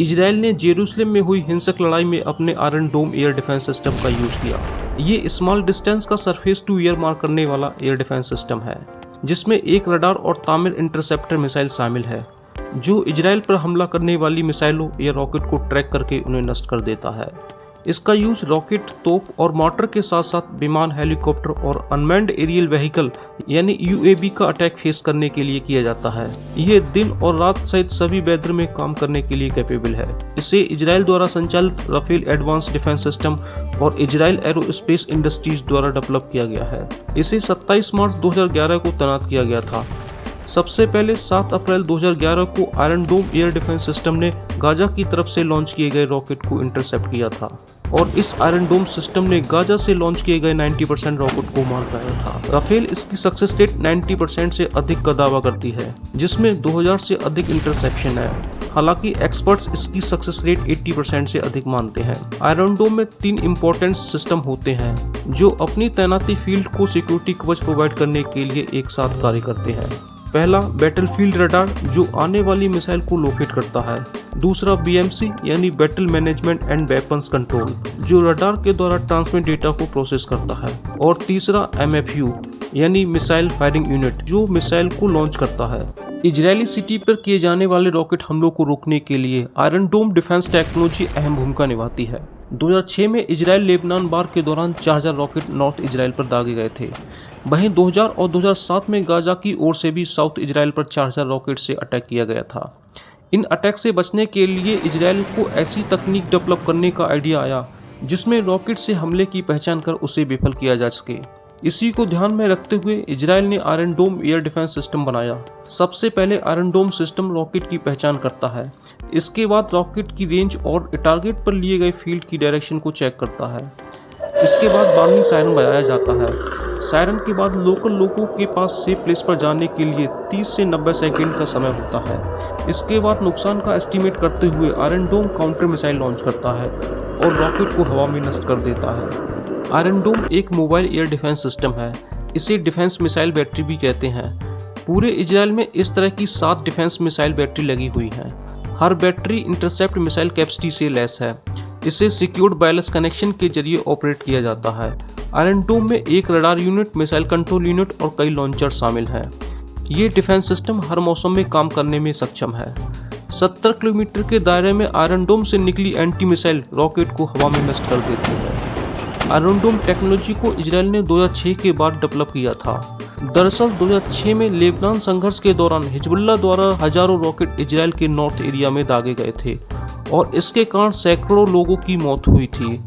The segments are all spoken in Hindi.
इजराइल ने जेरूसलम में हुई हिंसक लड़ाई में अपने आयरन डोम एयर डिफेंस सिस्टम का यूज किया। ये स्मॉल डिस्टेंस का सरफेस टू एयर मार करने वाला एयर डिफेंस सिस्टम है, जिसमें एक रडार और तामिर इंटरसेप्टर मिसाइल शामिल है, जो इजराइल पर हमला करने वाली मिसाइलों या रॉकेट को ट्रैक करके उन्हें नष्ट कर देता है। इसका यूज रॉकेट, तोप और मोटर के साथ साथ विमान, हेलीकॉप्टर और अनमैन्ड एरियल व्हीकल यानी यूएवी का अटैक फेस करने के लिए किया जाता है। ये दिन और रात सहित सभी वेदर में काम करने के लिए कैपेबल है। इसे इजराइल द्वारा संचालित राफेल एडवांस डिफेंस सिस्टम और इजराइल एरोस्पेस इंडस्ट्रीज द्वारा डेवलप किया गया है। इसे 27 मार्च 2011 को तैनात किया गया था। सबसे पहले 7 अप्रैल 2011 को आयरन डोम एयर डिफेंस सिस्टम ने गाजा की तरफ से लॉन्च किए गए रॉकेट को इंटरसेप्ट किया था और इस आयरन डोम सिस्टम ने गाजा से लॉन्च किए गए 90% रॉकेट को मार गिराया था। राफेल इसकी सक्सेस रेट 90% से अधिक का दावा करती है, जिसमें 2000 से अधिक इंटरसेप्शन है। हालांकि एक्सपर्ट्स इसकी सक्सेस रेट 80% से अधिक मानते हैं। आयरन डोम में 3 इम्पोर्टेंट सिस्टम होते हैं जो अपनी तैनाती फील्ड को सिक्योरिटी कवच प्रोवाइड करने के लिए एक साथ कार्य करते हैं। पहला बैटलफील्ड रडार, जो आने वाली मिसाइल को लोकेट करता है। दूसरा बीएमसी यानी battle management and weapons control, जो रडार के द्वारा ट्रांसमिट डेटा को प्रोसेस करता है। और तीसरा एमएफयू यानी मिसाइल फायरिंग यूनिट, जो मिसाइल को लॉन्च करता है। इजरायली सिटी पर किए जाने वाले रॉकेट हमलों को रोकने के लिए आयरन डोम डिफेंस टेक्नोलॉजी अहम भूमिका निभाती है। 2006 में इजराइल लेबनान वार के दौरान 4000 रॉकेट नॉर्थ इजराइल पर दागे गए थे। वहीं 2000 और 2007 में गाजा की ओर से भी साउथ इजराइल पर 4000 रॉकेट से अटैक किया गया था। इन अटैक से बचने के लिए इजराइल को ऐसी तकनीक डेवलप करने का आइडिया आया जिसमें रॉकेट से हमले की पहचान कर उसे विफल किया जा सके। इसी को ध्यान में रखते हुए इजराइल ने आयरन डोम एयर डिफेंस सिस्टम बनाया। सबसे पहले आयरन डोम सिस्टम रॉकेट की पहचान करता है। इसके बाद रॉकेट की रेंज और टारगेट पर लिए गए फील्ड की डायरेक्शन को चेक करता है। इसके बाद वार्निंग सायरन बजाया जाता है। सायरन के बाद लोकल लोगों के पास सेफ प्लेस पर जाने के लिए 30 से 90 सेकेंड का समय होता है। इसके बाद नुकसान का एस्टीमेट करते हुए आयरन डोम काउंटर मिसाइल लॉन्च करता है और रॉकेट को हवा में नष्ट कर देता है। आयरन डोम एक मोबाइल एयर डिफेंस सिस्टम है। इसे डिफेंस मिसाइल बैटरी भी कहते हैं। पूरे इजराइल में इस तरह की 7 डिफेंस मिसाइल बैटरी लगी हुई हैं। हर बैटरी इंटरसेप्ट मिसाइल कैपेसिटी से लैस है। इसे सिक्योर्ड वायरलेस कनेक्शन के जरिए ऑपरेट किया जाता है। आयरन डोम में एक radar unit, missile control unit और कई लॉन्चर शामिल हैं। ये डिफेंस सिस्टम हर मौसम में काम करने में सक्षम है। 70 किलोमीटर के दायरे में आयरन डोम से निकली एंटी मिसाइल रॉकेट को हवा में नष्ट कर देती है। आयरन डोम टेक्नोलॉजी को इजराइल ने 2006 के बाद डेवलप किया था। दरअसल 2006 में लेबनान संघर्ष के दौरान हिजबुल्लाह द्वारा हजारों रॉकेट इजराइल के नॉर्थ एरिया में दागे गए थे और इसके कारण सैकड़ों लोगों की मौत हुई थी।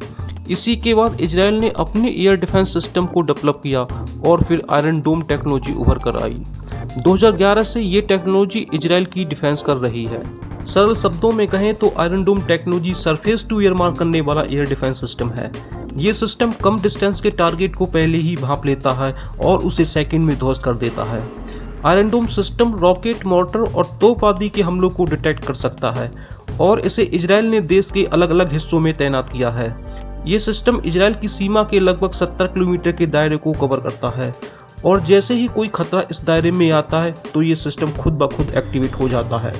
इसी के बाद इजराइल ने अपने एयर डिफेंस सिस्टम को डेवलप किया और फिर आयरन डोम टेक्नोलॉजी उभर कर आई। 2011 से ये टेक्नोलॉजी इजराइल की डिफेंस कर रही है। सरल शब्दों में कहें तो iron dome technology surface to air मार करने वाला एयर डिफेंस सिस्टम है। ये सिस्टम कम डिस्टेंस के टारगेट को पहले ही भांप लेता है और उसे सेकंड में ध्वस्त कर देता है। आयरन डोम सिस्टम रॉकेट, मोर्टर और तोप आदि के हमलों को डिटेक्ट कर सकता है और इसे इजराइल ने देश के अलग अलग हिस्सों में तैनात किया है। ये सिस्टम इजराइल की सीमा के लगभग 70 किलोमीटर के दायरे को कवर करता है और जैसे ही कोई खतरा इस दायरे में आता है तो ये सिस्टम खुद ब खुद एक्टिवेट हो जाता है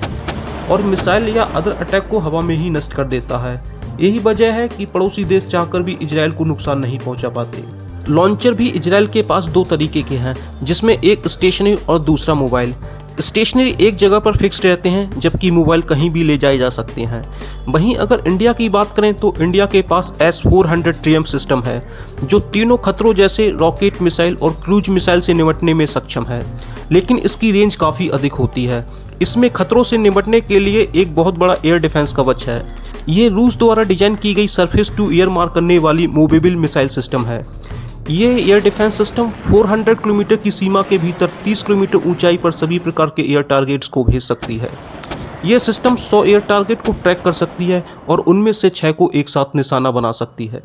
और मिसाइल या अदर अटैक को हवा में ही नष्ट कर देता है। यही वजह है कि पड़ोसी देश चाहकर भी इजराइल को नुकसान नहीं पहुंचा पाते। लॉन्चर भी इजराइल के पास 2 तरीके के हैं, जिसमें एक स्टेशनरी और दूसरा मोबाइल। स्टेशनरी एक जगह पर फिक्स्ड रहते हैं, जबकि मोबाइल कहीं भी ले जाए जा सकते हैं। वहीं अगर इंडिया की बात करें तो इंडिया के पास S-400 ट्रियम्फ सिस्टम है, जो तीनों खतरों जैसे रॉकेट, मिसाइल और क्रूज मिसाइल से निपटने में सक्षम है, लेकिन इसकी रेंज काफ़ी अधिक होती है। इसमें खतरों से निपटने के लिए एक बहुत बड़ा एयर डिफेंस कवच है। ये रूस द्वारा डिजाइन की गई सरफेस टू एयर मार करने वाली मूवेबल मिसाइल सिस्टम है। ये एयर डिफेंस सिस्टम 400 किलोमीटर की सीमा के भीतर 30 किलोमीटर ऊंचाई पर सभी प्रकार के एयर टारगेट्स को भेज सकती है। ये सिस्टम 100 एयर टारगेट को ट्रैक कर सकती है और उनमें से 6 को एक साथ निशाना बना सकती है।